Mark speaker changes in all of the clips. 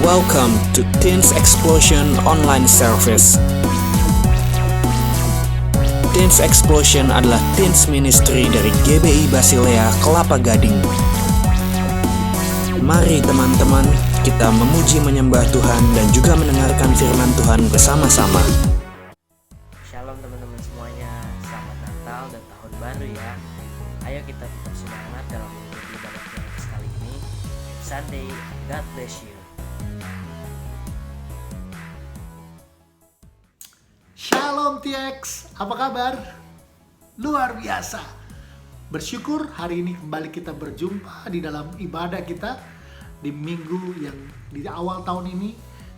Speaker 1: Welcome to Teens Explosion Online Service. Teens Explosion adalah teens ministry dari GBI Basilea Kelapa Gading. Mari teman-teman, kita memuji menyembah Tuhan dan juga mendengarkan firman Tuhan bersama-sama.
Speaker 2: Shalom teman-teman semuanya, selamat Natal dan Tahun Baru ya. Ayo kita tetap semangat dalam mengikuti ibadah TX kali ini. Sunday, God bless you.
Speaker 3: Shalom TX, apa kabar? Luar biasa. Bersyukur hari ini kembali kita berjumpa di dalam ibadah kita di minggu yang di awal tahun ini,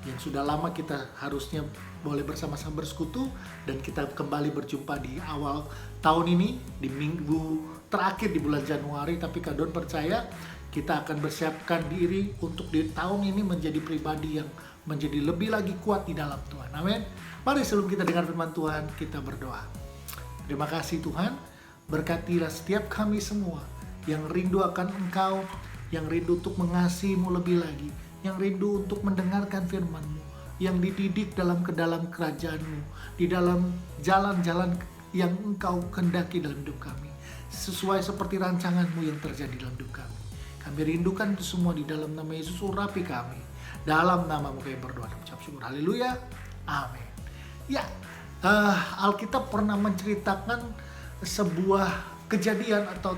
Speaker 3: yang sudah lama kita harusnya boleh bersama-sama bersekutu, dan kita kembali berjumpa di awal tahun ini di minggu terakhir di bulan Januari. Tapi Kak Don percaya kita akan bersiapkan diri untuk di tahun ini menjadi pribadi yang menjadi lebih lagi kuat di dalam Tuhan. Amin. Mari sebelum kita dengar firman Tuhan, kita berdoa. Terima kasih Tuhan, berkatilah setiap kami semua yang rindu akan Engkau, yang rindu untuk mengasihi-Mu lebih lagi, yang rindu untuk mendengarkan firman-Mu, yang dididik dalam kerajaan-Mu, di dalam jalan-jalan yang Engkau kehendaki dalam hidup kami, sesuai seperti rancangan-Mu yang terjadi dalam hidup kami. Kami rindukan itu semua di dalam nama Yesus, urapi kami. Dalam nama-Mu kami berdoa dan ucap syukur. Haleluya. Amin. Ya, Alkitab pernah menceritakan sebuah kejadian atau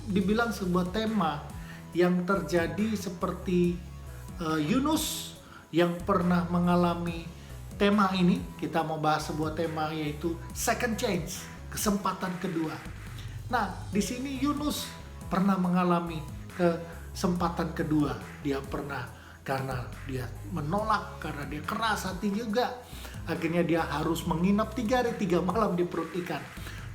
Speaker 3: dibilang sebuah tema yang terjadi seperti Yunus yang pernah mengalami tema ini. Kita mau bahas sebuah tema yaitu second chance, kesempatan kedua. Nah, di sini Yunus pernah mengalami kesempatan kedua. Dia pernah, karena dia menolak, karena dia keras hati juga, akhirnya dia harus menginap 3 hari 3 malam di perut ikan.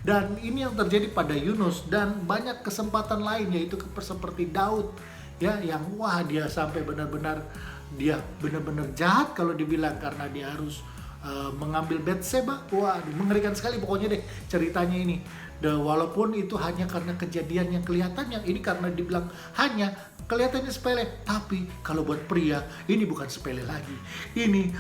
Speaker 3: Dan ini yang terjadi pada Yunus, dan banyak kesempatan lain, yaitu seperti Daud ya, yang dia sampai benar-benar jahat kalau dibilang, karena dia harus mengambil Batseba. Mengerikan sekali pokoknya deh ceritanya ini. Walaupun itu hanya karena kejadian yang kelihatannya, ini karena dibilang hanya kelihatannya sepele, tapi kalau buat pria ini bukan sepele lagi. Ini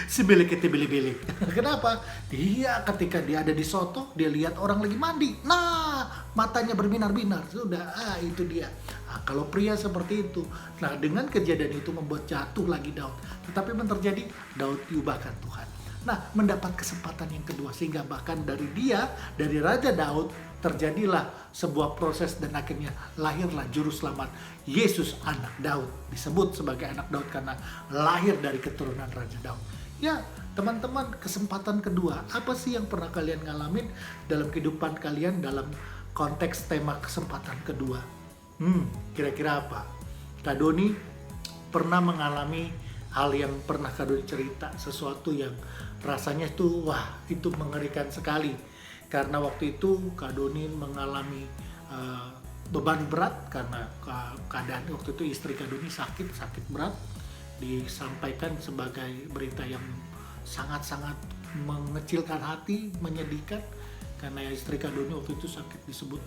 Speaker 3: sebele kete bele-bele. Kenapa? Dia ketika dia ada di soto, dia lihat orang lagi mandi. Nah, matanya berbinar-binar. Sudah, itu dia. Nah, kalau pria seperti itu. Nah, dengan kejadian itu membuat jatuh lagi Daud. Tetapi yang terjadi, Daud diubahkan Tuhan. Nah, mendapat kesempatan yang kedua, sehingga bahkan dari Raja Daud terjadilah sebuah proses, dan akhirnya lahirlah juru selamat Yesus, anak Daud. Disebut sebagai anak Daud karena lahir dari keturunan Raja Daud. Ya, teman-teman, kesempatan kedua, apa sih yang pernah kalian ngalamin dalam kehidupan kalian dalam konteks tema kesempatan kedua? Kira-kira apa? Kak Doni pernah mengalami hal yang pernah Kak Doni cerita, sesuatu yang rasanya itu mengerikan sekali. Karena waktu itu Kak Doni mengalami beban berat, karena keadaan waktu itu istri Kak Doni sakit berat. Disampaikan sebagai berita yang sangat-sangat mengecilkan hati, menyedihkan, karena istri Kak Doni waktu itu sakit, disebut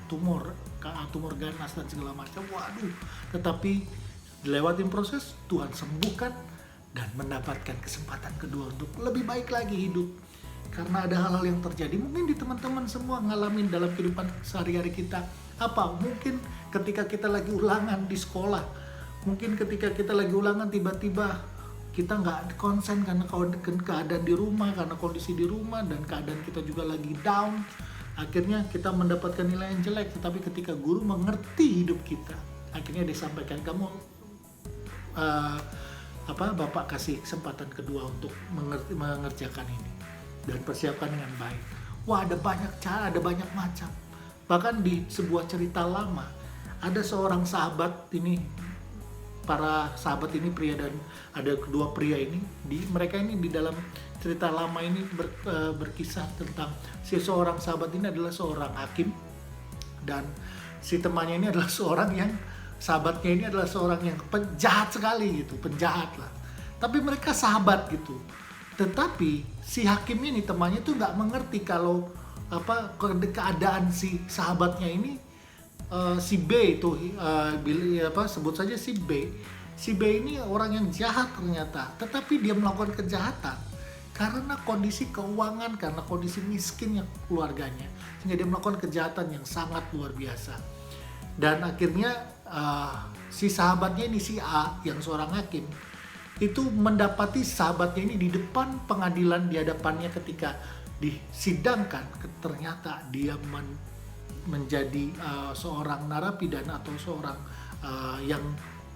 Speaker 3: tumor ganas dan segala macam. Tetapi dilewatin proses, Tuhan sembuhkan dan mendapatkan kesempatan kedua untuk lebih baik lagi hidup. Karena ada hal-hal yang terjadi, mungkin di teman-teman semua ngalamin dalam kehidupan sehari-hari kita. Apa? Mungkin ketika kita lagi ulangan di sekolah, mungkin ketika kita lagi ulangan tiba-tiba kita nggak konsen karena keadaan di rumah, karena kondisi di rumah, dan keadaan kita juga lagi down. Akhirnya kita mendapatkan nilai yang jelek. Tetapi ketika guru mengerti hidup kita, akhirnya disampaikan, kamu Bapak kasih kesempatan kedua untuk mengerjakan ini dan persiapkan dengan baik. Ada banyak cara, ada banyak macam. Bahkan di sebuah cerita lama, ada seorang sahabat ini, para sahabat ini pria, dan ada kedua pria ini, mereka ini di dalam cerita lama ini berkisah tentang seorang sahabat ini adalah seorang hakim, dan si temannya ini adalah sahabatnya ini adalah seorang yang penjahat sekali gitu, penjahat lah. Tapi mereka sahabat gitu. Tetapi si hakim ini, temannya tuh nggak mengerti kalau keadaan si sahabatnya ini, si B itu, sebut saja si B. si B ini orang yang jahat ternyata, tetapi dia melakukan kejahatan karena kondisi keuangan, karena kondisi miskinnya keluarganya, sehingga dia melakukan kejahatan yang sangat luar biasa. Dan akhirnya si sahabatnya ini, si A yang seorang hakim, itu mendapati sahabatnya ini di depan pengadilan, di hadapannya ketika disidangkan, ternyata dia menjadi seorang narapidana atau seorang yang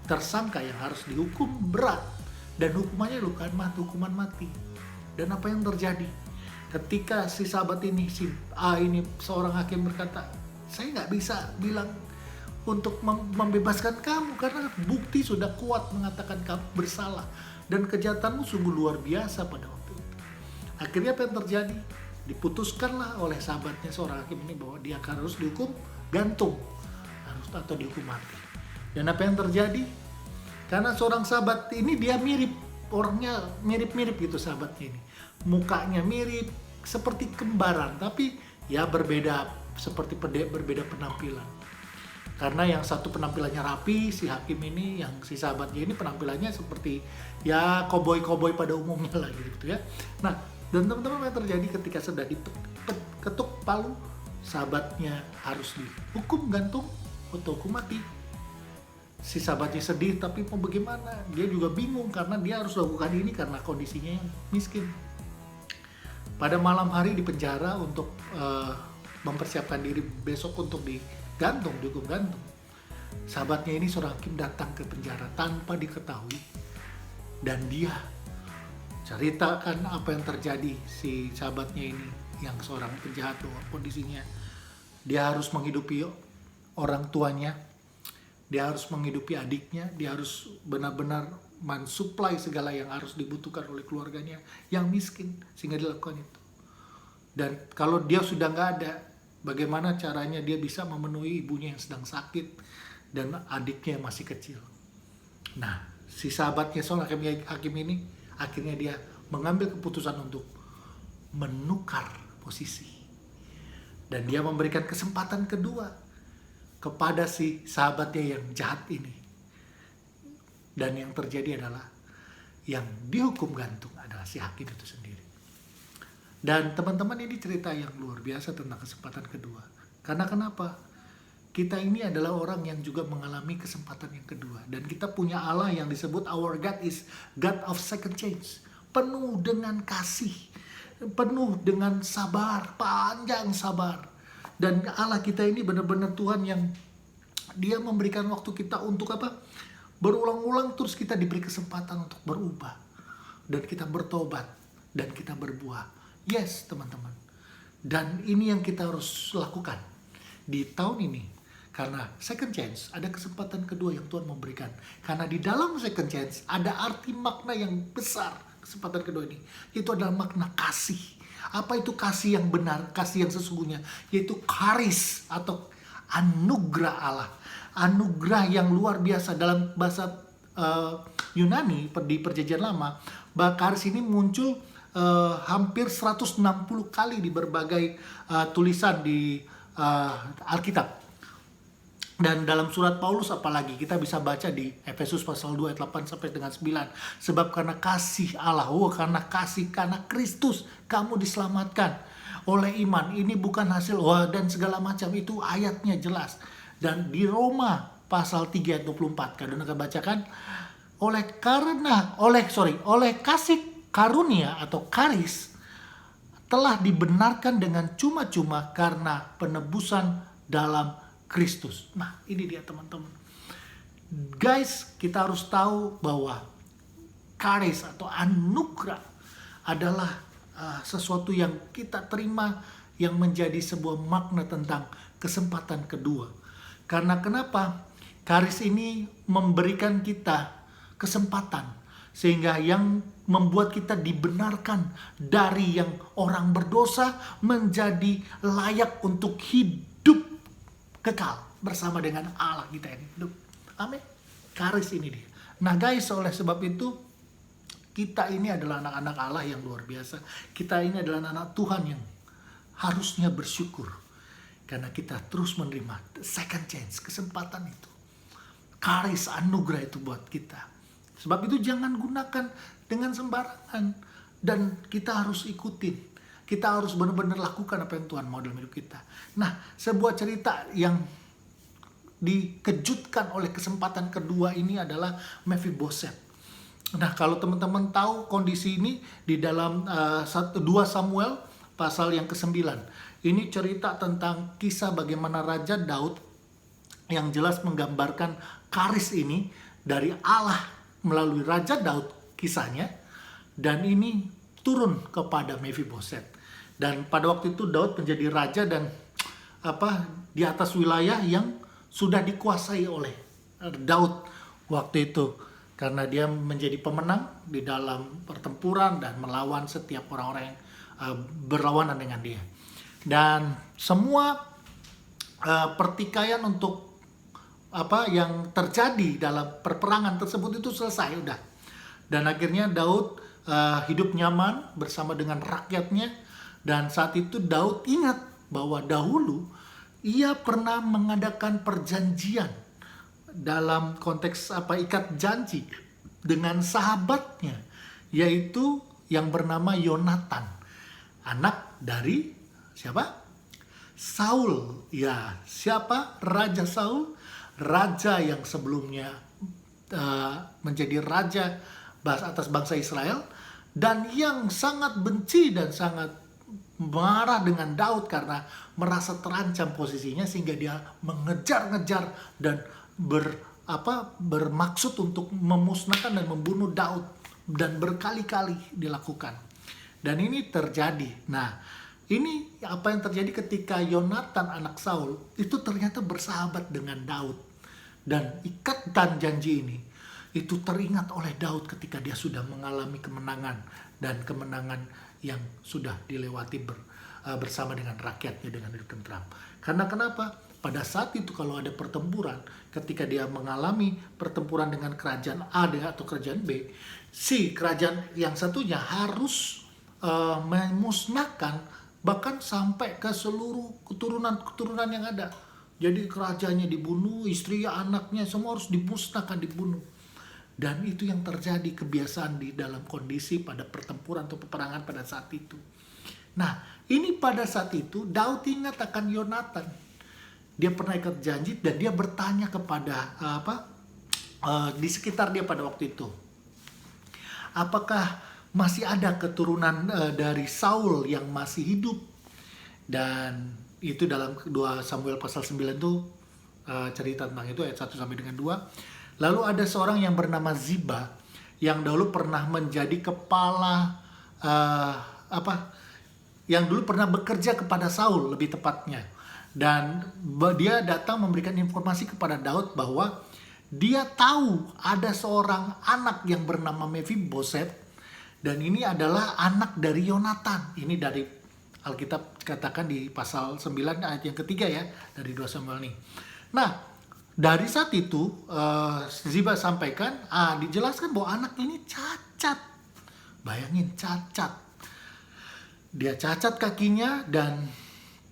Speaker 3: tersangka yang harus dihukum berat, dan hukumannya hukuman mati. Dan apa yang terjadi ketika si sahabat ini, si A ini, seorang hakim berkata, saya nggak bisa bilang untuk membebaskan kamu karena bukti sudah kuat mengatakan kamu bersalah dan kejahatanmu sungguh luar biasa pada waktu itu. Akhirnya apa yang terjadi? Diputuskanlah oleh sahabatnya seorang hakim ini bahwa dia harus dihukum gantung atau dihukum mati. Dan apa yang terjadi? Karena seorang sahabat ini dia mirip, orangnya mirip-mirip gitu sahabatnya ini. Mukanya mirip, seperti kembaran, tapi ya berbeda, seperti berbeda penampilan. Karena yang satu penampilannya rapi, si hakim ini, yang si sahabatnya ini penampilannya seperti ya koboi-koboi pada umumnya lah gitu ya. Nah, dan teman-teman, apa yang terjadi ketika sudah diketuk palu, sahabatnya harus dihukum gantung atau hukum mati. Si sahabatnya sedih, tapi mau bagaimana? Dia juga bingung karena dia harus lakukan ini karena kondisinya yang miskin. Pada malam hari di penjara untuk mempersiapkan diri besok untuk digantung, dihukum gantung. Sahabatnya ini, seorang hakim, datang ke penjara tanpa diketahui, dan dia ceritakan apa yang terjadi. Si sahabatnya ini yang seorang penjahat, bahwa kondisinya dia harus menghidupi orang tuanya, dia harus menghidupi adiknya, dia harus benar-benar mensuplai segala yang harus dibutuhkan oleh keluarganya yang miskin, sehingga dilakukan itu. Dan kalau dia sudah nggak ada, bagaimana caranya dia bisa memenuhi ibunya yang sedang sakit dan adiknya yang masih kecil. Nah, si sahabatnya seorang hakim ini akhirnya dia mengambil keputusan untuk menukar posisi, dan dia memberikan kesempatan kedua kepada si sahabatnya yang jahat ini. Dan yang terjadi adalah yang dihukum gantung adalah si hakim itu sendiri. Dan teman-teman, ini cerita yang luar biasa tentang kesempatan kedua. Karena kenapa? Kita ini adalah orang yang juga mengalami kesempatan yang kedua. Dan kita punya Allah yang disebut our God is God of second chance. Penuh dengan kasih, penuh dengan sabar, panjang sabar. Dan Allah kita ini benar-benar Tuhan yang dia memberikan waktu kita untuk apa? Berulang-ulang terus kita diberi kesempatan untuk berubah. Dan kita bertobat. Dan kita berbuah. Yes, teman-teman. Dan ini yang kita harus lakukan di tahun ini. Karena second chance, ada kesempatan kedua yang Tuhan memberikan. Karena di dalam second chance ada arti makna yang besar kesempatan kedua ini. Itu adalah makna kasih. Apa itu kasih yang benar, kasih yang sesungguhnya? Yaitu charis atau anugerah Allah. Anugerah yang luar biasa. Dalam bahasa Yunani di Perjanjian Lama, charis ini muncul hampir 160 kali di berbagai tulisan di Alkitab. Dan dalam surat Paulus apalagi kita bisa baca di Efesus pasal 2 ayat 8 sampai dengan 9. Sebab karena kasih Allah, karena Kristus kamu diselamatkan oleh iman. Ini bukan hasil dan segala macam, itu ayatnya jelas. Dan di Roma pasal 3 ayat 24 kadang akan bacakan, oleh kasih karunia atau charis telah dibenarkan dengan cuma-cuma karena penebusan dalam Kristus. Nah, ini dia teman-teman. Guys, kita harus tahu bahwa charis atau anugerah adalah sesuatu yang kita terima yang menjadi sebuah makna tentang kesempatan kedua. Karena kenapa? Charis ini memberikan kita kesempatan sehingga yang membuat kita dibenarkan dari yang orang berdosa menjadi layak untuk hidup kekal bersama dengan Allah kita ini hidup. Amin. Charis ini dia. Nah guys, oleh sebab itu kita ini adalah anak-anak Allah yang luar biasa. Kita ini adalah anak Tuhan yang harusnya bersyukur karena kita terus menerima second chance, kesempatan itu. karis anugerah itu buat kita. Sebab itu jangan gunakan dengan sembarangan. Dan kita harus ikutin. Kita harus benar-benar lakukan apa yang Tuhan mau dalam hidup kita. Nah, sebuah cerita yang dikejutkan oleh kesempatan kedua ini adalah Mephiboset. Nah, kalau teman-teman tahu kondisi ini di dalam 2 Samuel pasal yang ke-9. Ini cerita tentang kisah bagaimana Raja Daud yang jelas menggambarkan karis ini dari Allah melalui Raja Daud kisahnya, dan ini turun kepada Mephiboset. Dan pada waktu itu Daud menjadi raja dan di atas wilayah yang sudah dikuasai oleh Daud waktu itu, karena dia menjadi pemenang di dalam pertempuran dan melawan setiap orang-orang yang berlawanan dengan dia. Dan semua pertikaian untuk yang terjadi dalam perperangan tersebut itu selesai udah. Dan akhirnya Daud hidup nyaman bersama dengan rakyatnya. Dan saat itu Daud ingat bahwa dahulu ia pernah mengadakan perjanjian dalam konteks ikat janji dengan sahabatnya, yaitu yang bernama Yonatan, anak dari siapa? Saul. Ya, siapa? Raja Saul, raja yang sebelumnya menjadi raja atas bangsa Israel, dan yang sangat benci dan sangat marah dengan Daud karena merasa terancam posisinya, sehingga dia mengejar-ngejar dan bermaksud untuk memusnahkan dan membunuh Daud, dan berkali-kali dilakukan. Dan ini terjadi. Nah, ini apa yang terjadi ketika Yonatan anak Saul itu ternyata bersahabat dengan Daud, dan ikatan janji ini itu teringat oleh Daud ketika dia sudah mengalami kemenangan, dan kemenangan yang sudah dilewati bersama dengan rakyatnya dengan hidup tentram. Karena kenapa? Pada saat itu kalau ada pertempuran, ketika dia mengalami pertempuran dengan kerajaan A atau kerajaan B, si kerajaan yang satunya harus memusnahkan bahkan sampai ke seluruh keturunan yang ada. Jadi kerajaannya dibunuh, istri, anaknya semua harus dimusnahkan, dibunuh. Dan itu yang terjadi kebiasaan di dalam kondisi pada pertempuran atau peperangan pada saat itu. Nah, ini pada saat itu Daud ingat akan Yonatan. Dia pernah ikat janji dan dia bertanya kepada di sekitar dia pada waktu itu, apakah masih ada keturunan dari Saul yang masih hidup? Dan itu dalam 2 Samuel pasal 9 itu cerita tentang itu ayat 1 sampai dengan 2. Lalu ada seorang yang bernama Ziba yang dahulu pernah menjadi kepala yang dulu pernah bekerja kepada Saul lebih tepatnya. Dan dia datang memberikan informasi kepada Daud bahwa dia tahu ada seorang anak yang bernama Mephiboset, dan ini adalah anak dari Yonatan. Ini dari Alkitab katakan di pasal 9 ayat yang ketiga ya, dari 2 Samuel ini. Nah, dari saat itu Ziba sampaikan, dijelaskan bahwa anak ini cacat. Bayangin, cacat. Dia cacat kakinya dan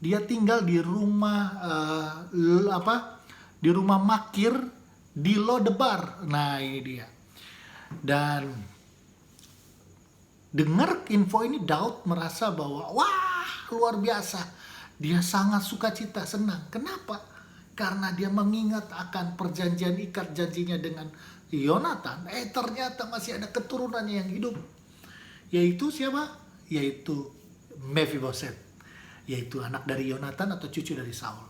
Speaker 3: dia tinggal di rumah di rumah Makir di Lodebar. Nah, ini dia. Dan dengar info ini Daud merasa bahwa wah, luar biasa. Dia sangat sukacita, senang. Kenapa? Karena dia mengingat akan perjanjian ikat janjinya dengan Yonatan. Ternyata masih ada keturunannya yang hidup. Yaitu siapa? Yaitu Mephiboset, yaitu anak dari Yonatan atau cucu dari Saul.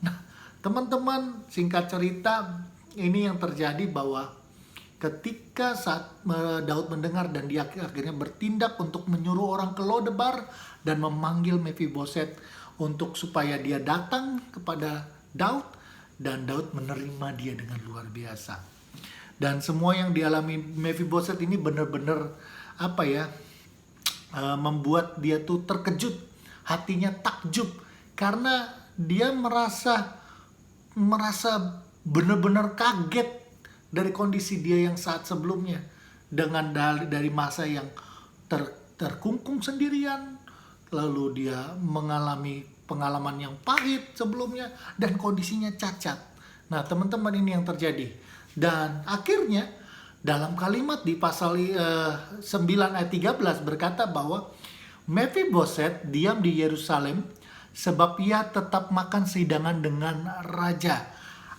Speaker 3: Nah, teman-teman, singkat cerita, ini yang terjadi bahwa ketika saat Daud mendengar dan dia akhirnya bertindak untuk menyuruh orang ke Lodebar dan memanggil Mephiboset untuk supaya dia datang kepada Daud, dan Daud menerima dia dengan luar biasa. Dan semua yang dialami Mephiboset ini benar-benar membuat dia tuh terkejut, hatinya takjub, karena dia merasa benar-benar kaget dari kondisi dia yang saat sebelumnya, dengan dari masa yang terkungkung sendirian, lalu dia mengalami pengalaman yang pahit sebelumnya, dan kondisinya cacat. Nah, teman-teman, ini yang terjadi. Dan akhirnya dalam kalimat di pasal 9 ayat 13 berkata bahwa Mephiboset diam di Yerusalem sebab ia tetap makan sehidangan dengan raja.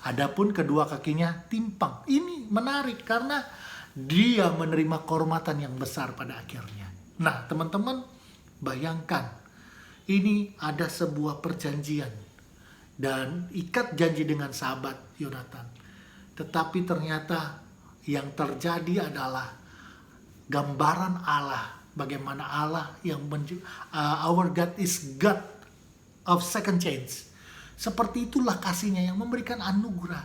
Speaker 3: Adapun kedua kakinya timpang. Ini menarik karena dia menerima kehormatan yang besar pada akhirnya. Nah, teman-teman, bayangkan ini ada sebuah perjanjian dan ikat janji dengan sahabat Yonatan. Tetapi ternyata yang terjadi adalah gambaran Allah, bagaimana Allah yang our God is God of second chance. Seperti itulah kasihnya yang memberikan anugerah,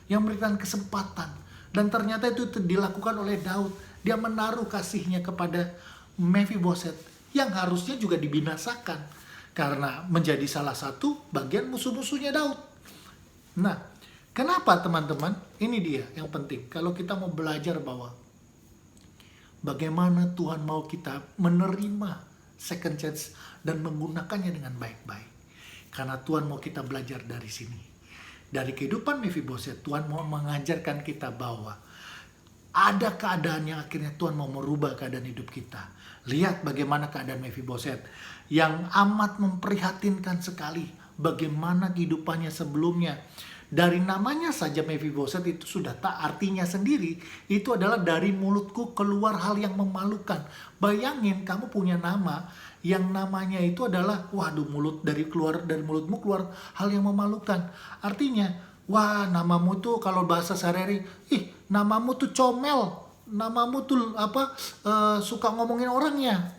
Speaker 3: yang memberikan kesempatan. Dan ternyata itu dilakukan oleh Daud. Dia menaruh kasihnya kepada Mephiboset yang harusnya juga dibinasakan karena menjadi salah satu bagian musuh-musuhnya Daud. Nah, kenapa teman-teman? Ini dia yang penting. Kalau kita mau belajar bahwa bagaimana Tuhan mau kita menerima second chance dan menggunakannya dengan baik-baik. Karena Tuhan mau kita belajar dari sini. Dari kehidupan Mephiboset, Tuhan mau mengajarkan kita bahwa ada keadaan yang akhirnya Tuhan mau merubah keadaan hidup kita. Lihat bagaimana keadaan Mephiboset yang amat memprihatinkan sekali. Bagaimana kehidupannya sebelumnya. Dari namanya saja Mephiboset itu sudah tak artinya sendiri. Itu adalah dari mulutku keluar hal yang memalukan. Bayangin kamu punya nama yang namanya itu adalah waduh, dari mulutmu keluar hal yang memalukan. Artinya, wah, namamu tuh kalau bahasa sehari-hari, namamu tuh comel. Namamu tuh suka ngomongin orangnya.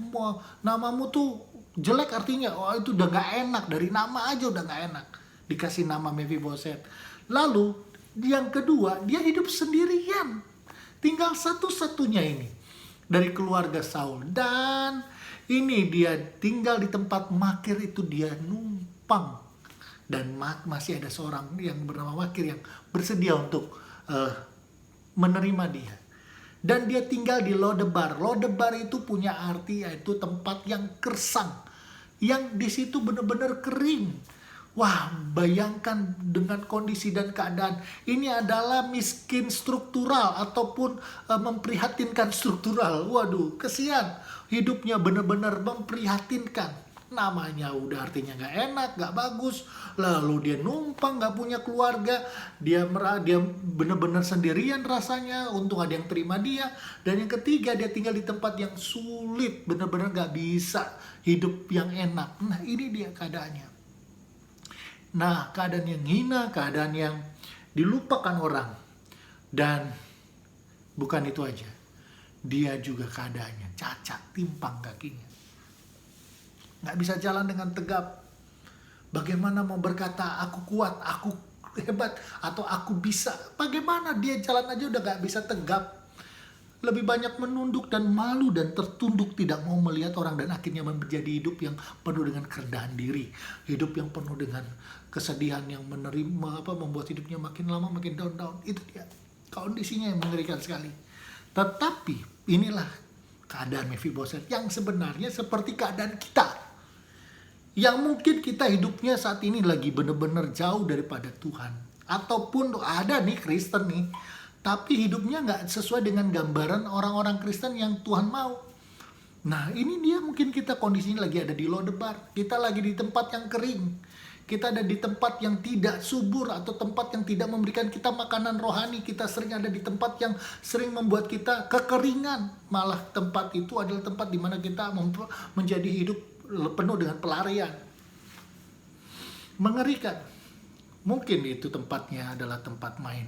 Speaker 3: Namamu tuh jelek, artinya itu udah gak enak. Dari nama aja udah gak enak. Dikasih nama Mephiboset. Lalu yang kedua, dia hidup sendirian. Tinggal satu-satunya ini dari keluarga Saul. Dan ini dia tinggal di tempat Makir, itu dia numpang. Dan masih ada seorang yang bernama Makir yang bersedia untuk menerima dia. Dan dia tinggal di Lodebar. Lodebar itu punya arti yaitu tempat yang gersang. Yang di situ benar-benar kering. Wah, bayangkan dengan kondisi dan keadaan. Ini adalah miskin struktural ataupun memprihatinkan struktural. Waduh, kesian. Hidupnya benar-benar memprihatinkan. Namanya udah artinya gak enak, gak bagus. Lalu dia numpang, gak punya keluarga. Dia benar-benar sendirian rasanya. Untung ada yang terima dia. Dan yang ketiga, dia tinggal di tempat yang sulit. Benar-benar gak bisa hidup yang enak. Nah, ini dia keadaannya. Nah, keadaan yang hina, keadaan yang dilupakan orang. Dan bukan itu aja. Dia juga keadaannya cacat, timpang kakinya. Nggak bisa jalan dengan tegap. Bagaimana mau berkata, aku kuat, aku hebat, atau aku bisa. Bagaimana dia jalan aja udah nggak bisa tegap. Lebih banyak menunduk dan malu dan tertunduk, tidak mau melihat orang, dan akhirnya menjadi hidup yang penuh dengan kerendahan diri, hidup yang penuh dengan kesedihan yang membuat hidupnya makin lama makin down. Itu dia kondisinya yang mengerikan sekali. Tetapi inilah keadaan Mephiboset yang sebenarnya seperti keadaan kita, yang mungkin kita hidupnya saat ini lagi benar-benar jauh daripada Tuhan, ataupun ada nih Kristen nih, tapi hidupnya nggak sesuai dengan gambaran orang-orang Kristen yang Tuhan mau. Nah, ini dia mungkin kita kondisinya lagi ada di Lodebar. Kita lagi di tempat yang kering. Kita ada di tempat yang tidak subur atau tempat yang tidak memberikan kita makanan rohani. Kita sering ada di tempat yang sering membuat kita kekeringan. Malah tempat itu adalah tempat di mana kita menjadi hidup penuh dengan pelarian. Mengerikan. Mungkin itu tempatnya adalah tempat main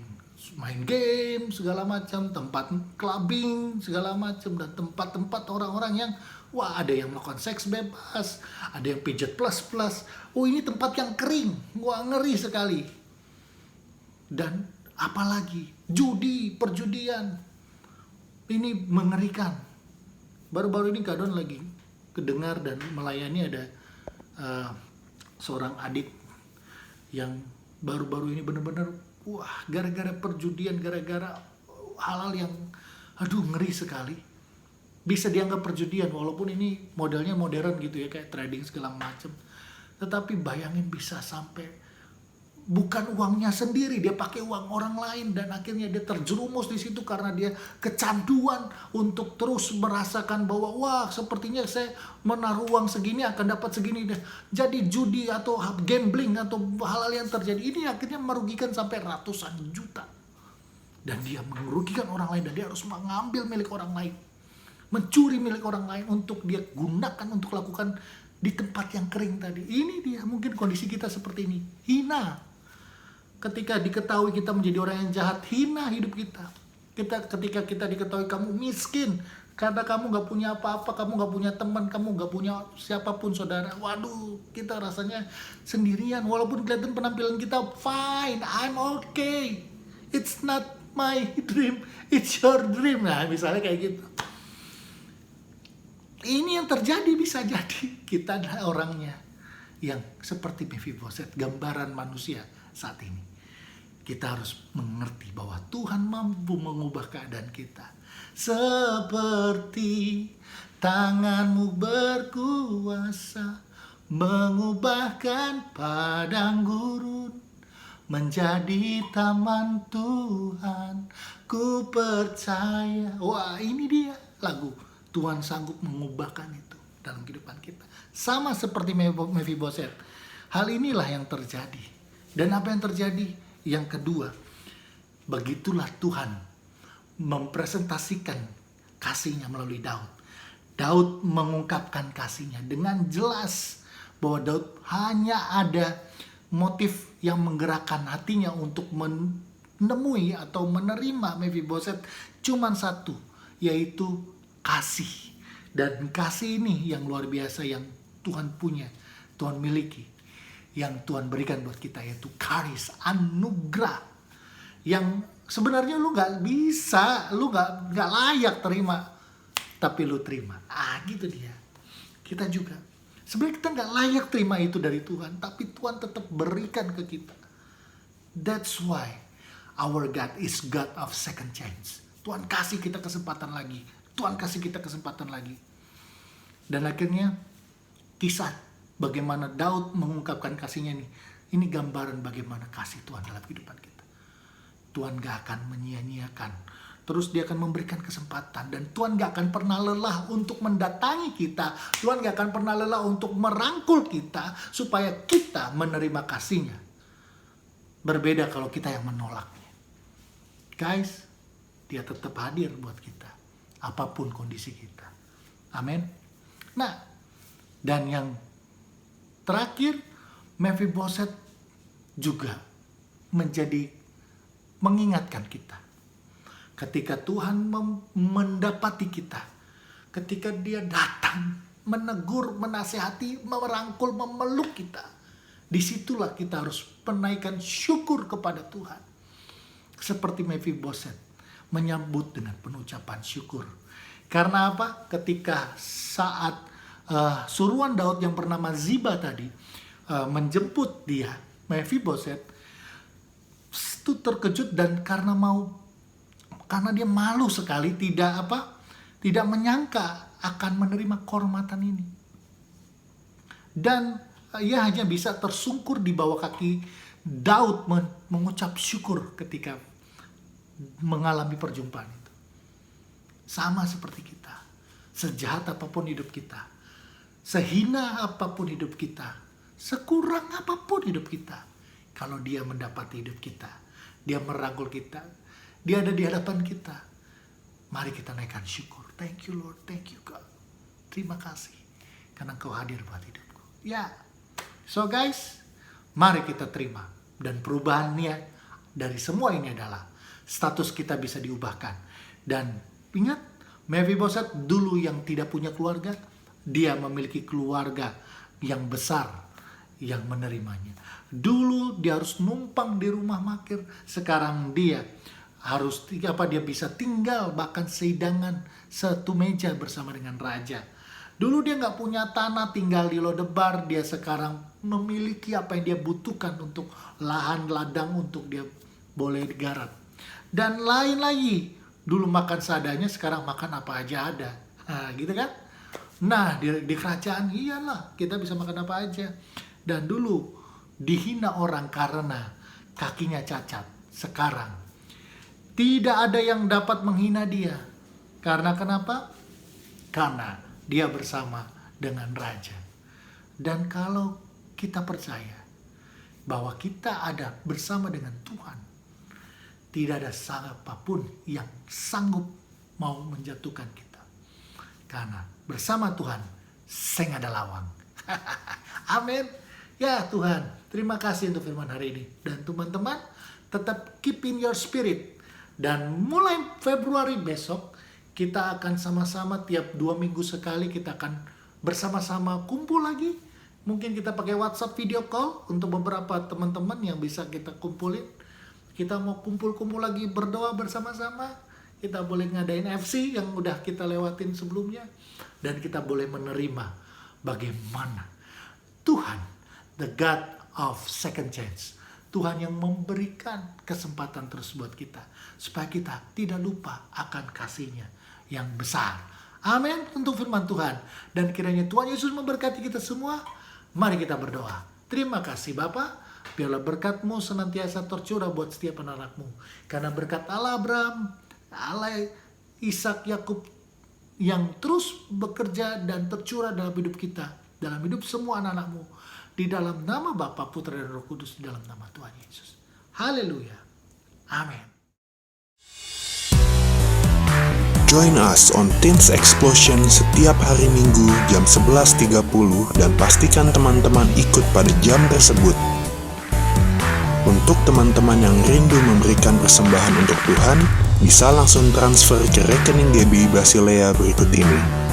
Speaker 3: game segala macam, tempat clubbing segala macam, dan tempat-tempat orang-orang yang ada yang melakukan seks bebas, ada yang pijet plus. Ini tempat yang kering. Ngeri sekali. Dan apalagi judi, perjudian. Ini mengerikan. Baru-baru ini Kak Don lagi kedengar dan melayani ada seorang adik yang baru-baru ini benar-benar gara-gara perjudian, gara-gara hal-hal yang ngeri sekali. Bisa dianggap perjudian walaupun ini modelnya modern gitu ya, kayak trading segala macam. Tetapi bayangin bisa sampai bukan uangnya sendiri, dia pakai uang orang lain, dan akhirnya dia terjerumus di situ karena dia kecanduan untuk terus merasakan bahwa wah, sepertinya saya menaruh uang segini akan dapat segini deh. Jadi judi atau gambling atau hal-hal yang terjadi ini akhirnya merugikan sampai ratusan juta. Dan dia merugikan orang lain, dan dia harus mengambil milik orang lain, mencuri milik orang lain untuk dia gunakan untuk lakukan di tempat yang kering tadi. Ini dia mungkin kondisi kita seperti ini, hina. Ketika diketahui kita menjadi orang yang jahat, hina hidup kita. Ketika kita diketahui kamu miskin, karena kamu gak punya apa-apa, kamu gak punya teman, kamu gak punya siapapun saudara. Waduh, kita rasanya sendirian. Walaupun kelihatan penampilan kita fine, I'm okay. It's not my dream, it's your dream. Nah, misalnya kayak gitu. Ini yang terjadi, bisa jadi kita adalah orangnya yang seperti Mephibosheth, gambaran manusia saat ini. Kita harus mengerti bahwa Tuhan mampu mengubah keadaan kita. Seperti tanganmu berkuasa mengubahkan padang gurun menjadi taman Tuhan. Ku percaya. Wah, ini dia lagu. Tuhan sanggup mengubahkan itu dalam kehidupan kita. Sama seperti Mephibosheth. Hal inilah yang terjadi. Dan apa yang terjadi? Yang kedua, begitulah Tuhan mempresentasikan kasihnya melalui Daud. Daud mengungkapkan kasihnya dengan jelas bahwa Daud hanya ada motif yang menggerakkan hatinya untuk menemui atau menerima Mephibosheth cuman satu, yaitu kasih. Dan kasih ini yang luar biasa yang Tuhan punya, Tuhan miliki, yang Tuhan berikan buat kita, yaitu karis, anugerah yang sebenarnya lu gak bisa, lu gak layak terima, tapi lu terima. Gitu dia. Kita juga sebenarnya kita gak layak terima itu dari Tuhan, tapi Tuhan tetap berikan ke kita. That's why our God is God of second chance. Tuhan kasih kita kesempatan lagi, Tuhan kasih kita kesempatan lagi. Dan akhirnya kisah bagaimana Daud mengungkapkan kasihnya ini gambaran bagaimana kasih Tuhan dalam kehidupan kita. Tuhan gak akan menyia-nyiakan. Terus dia akan memberikan kesempatan. Dan Tuhan gak akan pernah lelah untuk mendatangi kita. Tuhan gak akan pernah lelah untuk merangkul kita supaya kita menerima kasihnya. Berbeda kalau kita yang menolaknya. Guys, dia tetap hadir buat kita. Apapun kondisi kita. Amin. Nah, dan yang terakhir, Mephibosheth juga mengingatkan kita. Ketika Tuhan mendapati kita, ketika dia datang, menegur, menasihati, merangkul, memeluk kita, disitulah kita harus menaikkan syukur kepada Tuhan. Seperti Mephibosheth, menyambut dengan penucapan syukur. Karena apa? Ketika saat suruhan Daud yang bernama Ziba tadi menjemput dia, Mephibosheth itu terkejut, dan karena dia malu sekali, tidak menyangka akan menerima kehormatan ini, dan ia hanya bisa tersungkur di bawah kaki Daud mengucap syukur ketika mengalami perjumpaan itu. Sama seperti kita, sejahat apapun hidup kita, sehina apapun hidup kita, sekurang apapun hidup kita, kalau dia mendapati hidup kita, dia merangkul kita, dia ada di hadapan kita, mari kita naikkan syukur. Thank you Lord, thank you God. Terima kasih karena Kau hadir buat hidupku. Ya, so guys, mari kita terima. Dan perubahannya dari semua ini adalah status kita bisa diubahkan. Dan ingat, Mephibosheth dulu yang tidak punya keluarga, dia memiliki keluarga yang besar yang menerimanya. Dulu dia harus numpang di rumah makir, sekarang dia bisa tinggal bahkan sehidangan satu meja bersama dengan raja. Dulu dia nggak punya tanah, tinggal di Lodebar, dia sekarang memiliki apa yang dia butuhkan untuk lahan ladang untuk dia boleh garap. Dan lain lagi, dulu makan seadanya, sekarang makan apa aja ada. Gitu kan? Nah, di kerajaan iyalah kita bisa makan apa aja. Dan dulu dihina orang karena kakinya cacat. Sekarang tidak ada yang dapat menghina dia. Karena kenapa? Karena dia bersama dengan Raja. Dan kalau kita percaya bahwa kita ada bersama dengan Tuhan, tidak ada siapapun yang sanggup mau menjatuhkan kita. Karena bersama Tuhan, seng ada lawang. Amin. Ya Tuhan, terima kasih untuk firman hari ini. Dan teman-teman, tetap keep in your spirit. Dan mulai Februari besok, kita akan sama-sama tiap 2 minggu sekali kita akan bersama-sama kumpul lagi. Mungkin kita pakai WhatsApp video call untuk beberapa teman-teman yang bisa kita kumpulin. Kita mau kumpul-kumpul lagi berdoa bersama-sama. Kita boleh ngadain FC yang udah kita lewatin sebelumnya. Dan kita boleh menerima bagaimana Tuhan, the God of second chance. Tuhan yang memberikan kesempatan terus buat kita. Supaya kita tidak lupa akan kasih-Nya yang besar. Amin untuk firman Tuhan. Dan kiranya Tuhan Yesus memberkati kita semua. Mari kita berdoa. Terima kasih Bapa. Biarlah berkat-Mu senantiasa tercurah buat setiap anak-Mu. Karena berkat Allah Abraham, Allah Ishak, Yakub yang terus bekerja dan tercurah dalam hidup kita. Dalam hidup semua anak-anak-Mu. Di dalam nama Bapa, Putra dan Roh Kudus. Di dalam nama Tuhan Yesus. Haleluya. Amin.
Speaker 1: Join us on Teens Explosion setiap hari Minggu jam 11.30 dan pastikan teman-teman ikut pada jam tersebut. Untuk teman-teman yang rindu memberikan persembahan untuk Tuhan, bisa langsung transfer ke rekening GBI Basilea berikut ini.